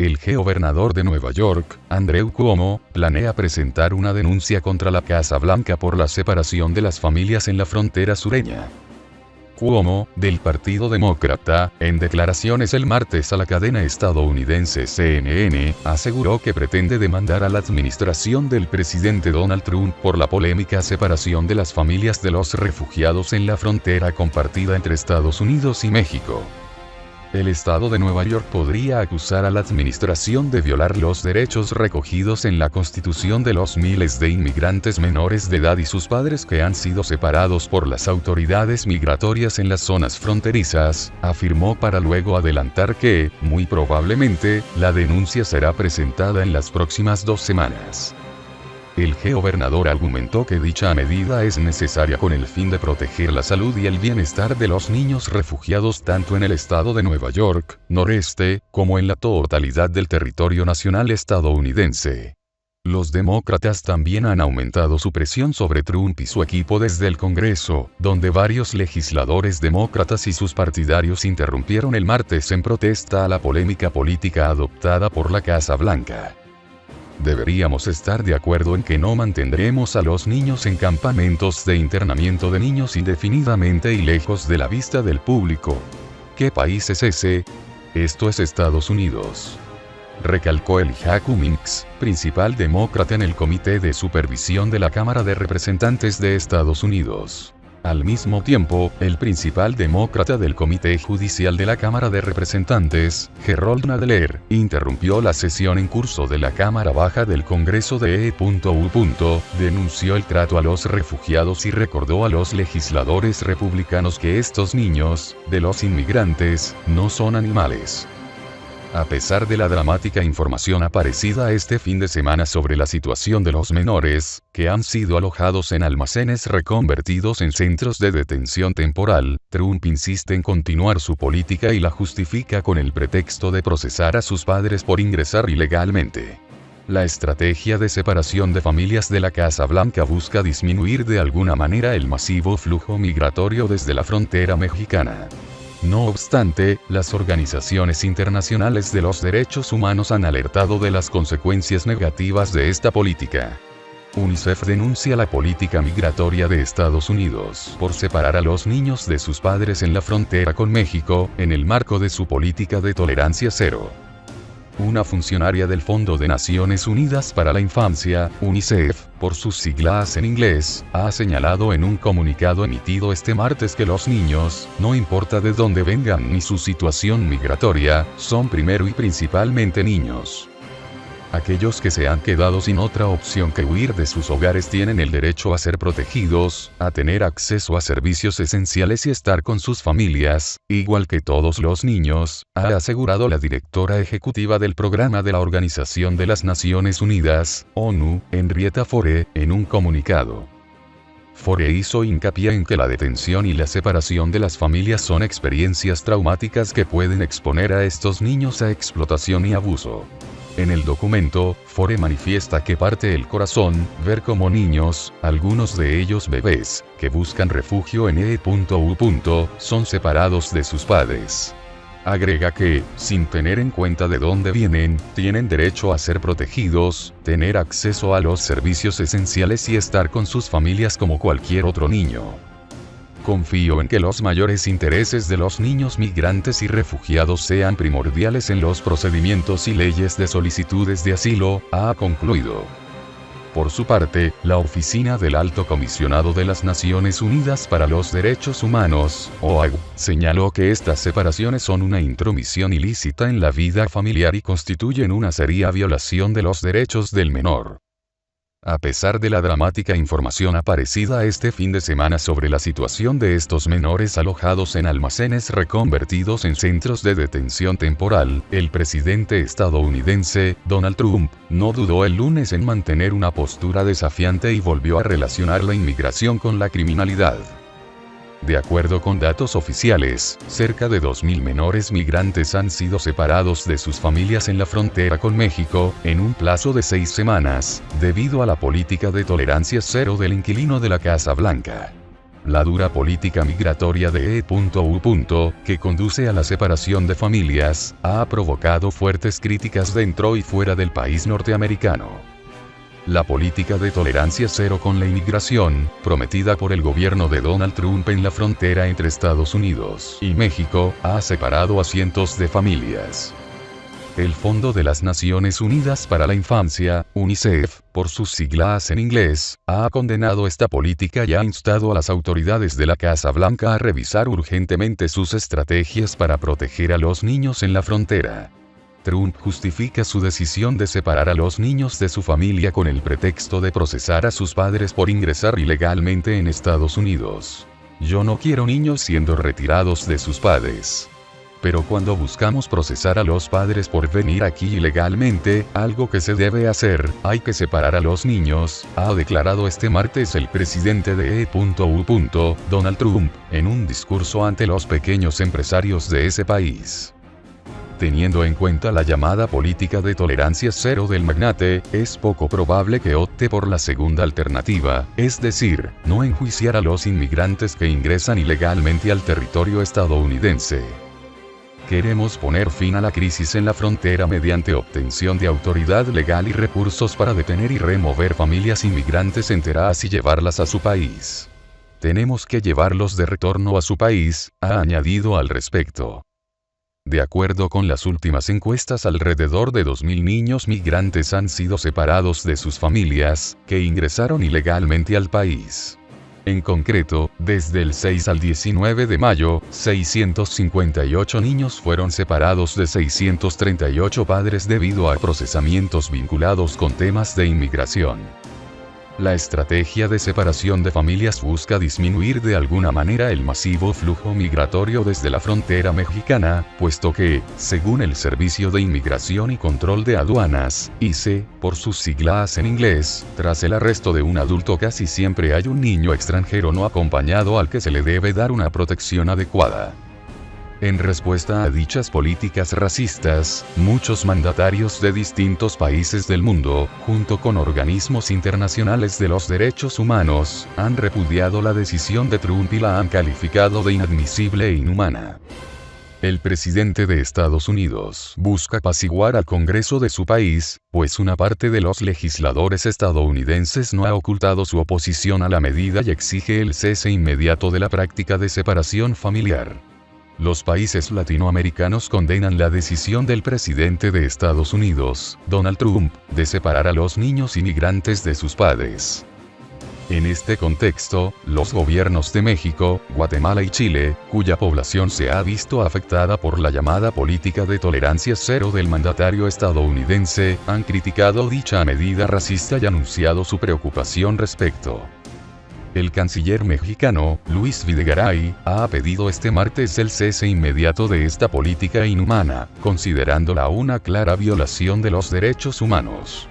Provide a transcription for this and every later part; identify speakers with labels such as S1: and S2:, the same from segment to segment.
S1: El gobernador de Nueva York, Andrew Cuomo, planea presentar una denuncia contra la Casa Blanca por la separación de las familias en la frontera sureña. Cuomo, del Partido Demócrata, en declaraciones el martes a la cadena estadounidense CNN, aseguró que pretende demandar a la administración del presidente Donald Trump por la polémica separación de las familias de los refugiados en la frontera compartida entre Estados Unidos y México. El estado de Nueva York podría acusar a la administración de violar los derechos recogidos en la Constitución de los miles de inmigrantes menores de edad y sus padres que han sido separados por las autoridades migratorias en las zonas fronterizas, afirmó para luego adelantar que, muy probablemente, la denuncia será presentada en las próximas 2 semanas. El gobernador argumentó que dicha medida es necesaria con el fin de proteger la salud y el bienestar de los niños refugiados tanto en el estado de Nueva York, noreste, como en la totalidad del territorio nacional estadounidense. Los demócratas también han aumentado su presión sobre Trump y su equipo desde el Congreso, donde varios legisladores demócratas y sus partidarios interrumpieron el martes en protesta a la polémica política adoptada por la Casa Blanca. Deberíamos estar de acuerdo en que no mantendremos a los niños en campamentos de internamiento de niños indefinidamente y lejos de la vista del público. ¿Qué país es ese? Esto es Estados Unidos. Recalcó Elijah Cummings, principal demócrata en el Comité de Supervisión de la Cámara de Representantes de Estados Unidos. Al mismo tiempo, el principal demócrata del Comité Judicial de la Cámara de Representantes, Jerrold Nadler, interrumpió la sesión en curso de la Cámara Baja del Congreso de E.U. Denunció el trato a los refugiados y recordó a los legisladores republicanos que estos niños, de los inmigrantes, no son animales. A pesar de la dramática información aparecida este fin de semana sobre la situación de los menores, que han sido alojados en almacenes reconvertidos en centros de detención temporal, Trump insiste en continuar su política y la justifica con el pretexto de procesar a sus padres por ingresar ilegalmente. La estrategia de separación de familias de la Casa Blanca busca disminuir de alguna manera el masivo flujo migratorio desde la frontera mexicana. No obstante, las organizaciones internacionales de los derechos humanos han alertado de las consecuencias negativas de esta política. UNICEF denuncia la política migratoria de Estados Unidos por separar a los niños de sus padres en la frontera con México, en el marco de su política de tolerancia cero. Una funcionaria del Fondo de Naciones Unidas para la Infancia, UNICEF, por sus siglas en inglés, ha señalado en un comunicado emitido este martes que los niños, no importa de dónde vengan ni su situación migratoria, son primero y principalmente niños. Aquellos que se han quedado sin otra opción que huir de sus hogares tienen el derecho a ser protegidos, a tener acceso a servicios esenciales y estar con sus familias, igual que todos los niños, ha asegurado la directora ejecutiva del programa de la Organización de las Naciones Unidas, ONU, Henrietta Fore, en un comunicado. Fore hizo hincapié en que la detención y la separación de las familias son experiencias traumáticas que pueden exponer a estos niños a explotación y abuso. En el documento, Fore manifiesta que parte el corazón ver cómo niños, algunos de ellos bebés, que buscan refugio en E.U. son separados de sus padres. Agrega que, sin tener en cuenta de dónde vienen, tienen derecho a ser protegidos, tener acceso a los servicios esenciales y estar con sus familias como cualquier otro niño. Confío en que los mayores intereses de los niños migrantes y refugiados sean primordiales en los procedimientos y leyes de solicitudes de asilo, ha concluido. Por su parte, la Oficina del Alto Comisionado de las Naciones Unidas para los Derechos Humanos, OAH, señaló que estas separaciones son una intromisión ilícita en la vida familiar y constituyen una seria violación de los derechos del menor. A pesar de la dramática información aparecida este fin de semana sobre la situación de estos menores alojados en almacenes reconvertidos en centros de detención temporal, el presidente estadounidense, Donald Trump, no dudó el lunes en mantener una postura desafiante y volvió a relacionar la inmigración con la criminalidad. De acuerdo con datos oficiales, cerca de 2.000 menores migrantes han sido separados de sus familias en la frontera con México, en un plazo de 6 semanas, debido a la política de tolerancia cero del inquilino de la Casa Blanca. La dura política migratoria de E.U. que conduce a la separación de familias, ha provocado fuertes críticas dentro y fuera del país norteamericano. La política de tolerancia cero con la inmigración, prometida por el gobierno de Donald Trump en la frontera entre Estados Unidos y México, ha separado a cientos de familias. El Fondo de las Naciones Unidas para la Infancia, UNICEF, por sus siglas en inglés, ha condenado esta política y ha instado a las autoridades de la Casa Blanca a revisar urgentemente sus estrategias para proteger a los niños en la frontera. Trump justifica su decisión de separar a los niños de su familia con el pretexto de procesar a sus padres por ingresar ilegalmente en Estados Unidos. Yo no quiero niños siendo retirados de sus padres. Pero cuando buscamos procesar a los padres por venir aquí ilegalmente, algo que se debe hacer, hay que separar a los niños, ha declarado este martes el presidente de E.U. Donald Trump, en un discurso ante los pequeños empresarios de ese país. Teniendo en cuenta la llamada política de tolerancia cero del magnate, es poco probable que opte por la segunda alternativa, es decir, no enjuiciar a los inmigrantes que ingresan ilegalmente al territorio estadounidense. Queremos poner fin a la crisis en la frontera mediante obtención de autoridad legal y recursos para detener y remover familias inmigrantes enteras y llevarlas a su país. Tenemos que llevarlos de retorno a su país, ha añadido al respecto. De acuerdo con las últimas encuestas, alrededor de 2.000 niños migrantes han sido separados de sus familias, que ingresaron ilegalmente al país. En concreto, desde el 6 al 19 de mayo, 658 niños fueron separados de 638 padres debido a procesamientos vinculados con temas de inmigración. La estrategia de separación de familias busca disminuir de alguna manera el masivo flujo migratorio desde la frontera mexicana, puesto que, según el Servicio de Inmigración y Control de Aduanas, ICE, por sus siglas en inglés, tras el arresto de un adulto casi siempre hay un niño extranjero no acompañado al que se le debe dar una protección adecuada. En respuesta a dichas políticas racistas, muchos mandatarios de distintos países del mundo, junto con organismos internacionales de los derechos humanos, han repudiado la decisión de Trump y la han calificado de inadmisible e inhumana. El presidente de Estados Unidos busca apaciguar al Congreso de su país, pues una parte de los legisladores estadounidenses no ha ocultado su oposición a la medida y exige el cese inmediato de la práctica de separación familiar. Los países latinoamericanos condenan la decisión del presidente de Estados Unidos, Donald Trump, de separar a los niños inmigrantes de sus padres. En este contexto, los gobiernos de México, Guatemala y Chile, cuya población se ha visto afectada por la llamada política de tolerancia cero del mandatario estadounidense, han criticado dicha medida racista y anunciado su preocupación respecto. El canciller mexicano, Luis Videgaray, ha pedido este martes el cese inmediato de esta política inhumana, considerándola una clara violación de los derechos humanos.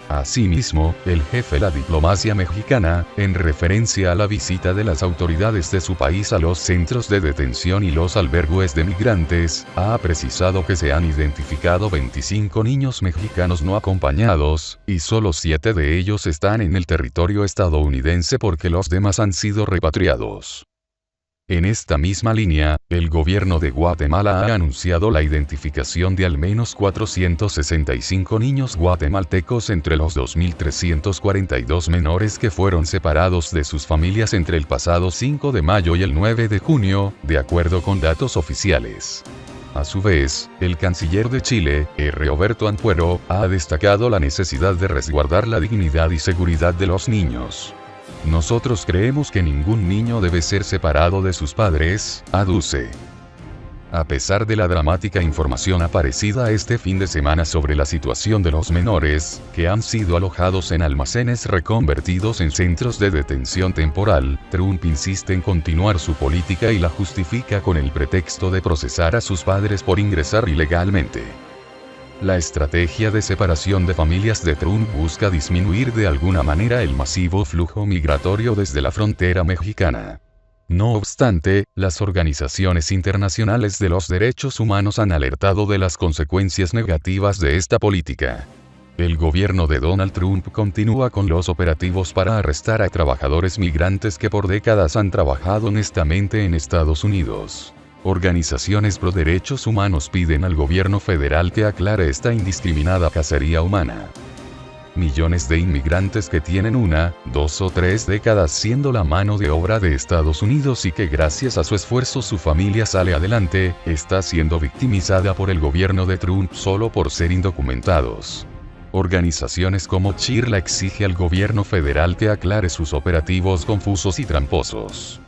S1: Asimismo, el jefe de la diplomacia mexicana, en referencia a la visita de las autoridades de su país a los centros de detención y los albergues de migrantes, ha precisado que se han identificado 25 niños mexicanos no acompañados, y solo 7 de ellos están en el territorio estadounidense porque los demás han sido repatriados. En esta misma línea, el gobierno de Guatemala ha anunciado la identificación de al menos 465 niños guatemaltecos entre los 2.342 menores que fueron separados de sus familias entre el pasado 5 de mayo y el 9 de junio, de acuerdo con datos oficiales. A su vez, el canciller de Chile, Roberto Ampuero, ha destacado la necesidad de resguardar la dignidad y seguridad de los niños. Nosotros creemos que ningún niño debe ser separado de sus padres, aduce. A pesar de la dramática información aparecida este fin de semana sobre la situación de los menores, que han sido alojados en almacenes reconvertidos en centros de detención temporal, Trump insiste en continuar su política y la justifica con el pretexto de procesar a sus padres por ingresar ilegalmente. La estrategia de separación de familias de Trump busca disminuir de alguna manera el masivo flujo migratorio desde la frontera mexicana. No obstante, las organizaciones internacionales de los derechos humanos han alertado de las consecuencias negativas de esta política. El gobierno de Donald Trump continúa con los operativos para arrestar a trabajadores migrantes que por décadas han trabajado honestamente en Estados Unidos. Organizaciones pro derechos humanos piden al gobierno federal que aclare esta indiscriminada cacería humana. Millones de inmigrantes que tienen 1, 2 o 3 décadas siendo la mano de obra de Estados Unidos y que gracias a su esfuerzo su familia sale adelante, está siendo victimizada por el gobierno de Trump solo por ser indocumentados. Organizaciones como CHIRLA exige al gobierno federal que aclare sus operativos confusos y tramposos.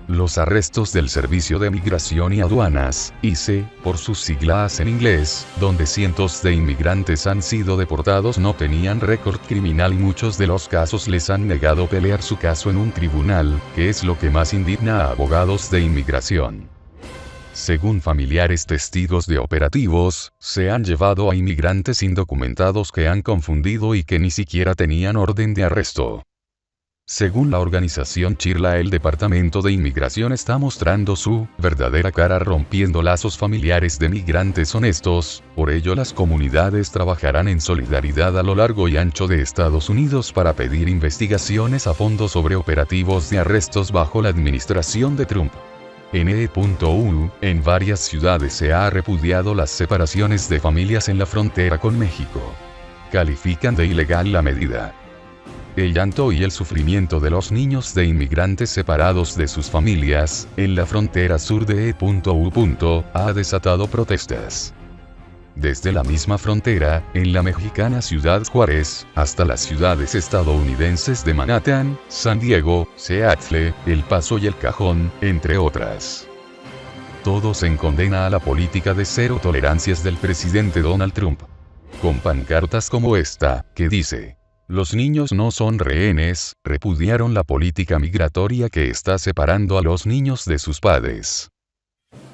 S1: Los arrestos del Servicio de Migración y Aduanas, ICE, por sus siglas en inglés, donde cientos de inmigrantes han sido deportados no tenían récord criminal y muchos de los casos les han negado pelear su caso en un tribunal, que es lo que más indigna a abogados de inmigración. Según familiares testigos de operativos, se han llevado a inmigrantes indocumentados que han confundido y que ni siquiera tenían orden de arresto. Según la organización CHIRLA, el Departamento de Inmigración está mostrando su verdadera cara rompiendo lazos familiares de migrantes honestos, por ello las comunidades trabajarán en solidaridad a lo largo y ancho de Estados Unidos para pedir investigaciones a fondo sobre operativos de arrestos bajo la administración de Trump. En varias ciudades se ha repudiado las separaciones de familias en la frontera con México. Califican de ilegal la medida. El llanto y el sufrimiento de los niños de inmigrantes separados de sus familias, en la frontera sur de ha desatado protestas. Desde la misma frontera, en la mexicana Ciudad Juárez, hasta las ciudades estadounidenses de Manhattan, San Diego, Seattle, El Paso y El Cajón, entre otras. Todos en condena a la política de cero tolerancias del presidente Donald Trump. Con pancartas como esta, que dice: "Los niños no son rehenes", repudiaron la política migratoria que está separando a los niños de sus padres.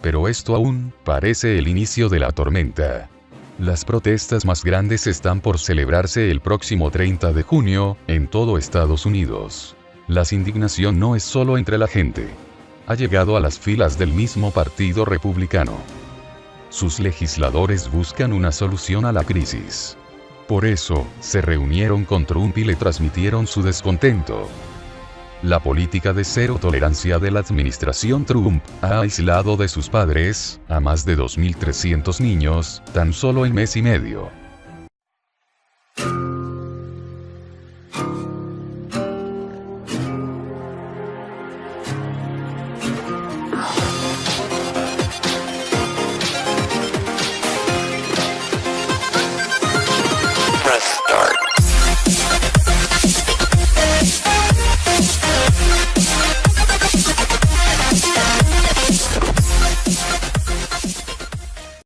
S1: Pero esto aún parece el inicio de la tormenta. Las protestas más grandes están por celebrarse el próximo 30 de junio, en todo Estados Unidos. La indignación no es solo entre la gente. Ha llegado a las filas del mismo Partido Republicano. Sus legisladores buscan una solución a la crisis. Por eso, se reunieron con Trump y le transmitieron su descontento. La política de cero tolerancia de la administración Trump ha aislado de sus padres a más de 2.300 niños, tan solo en mes y medio.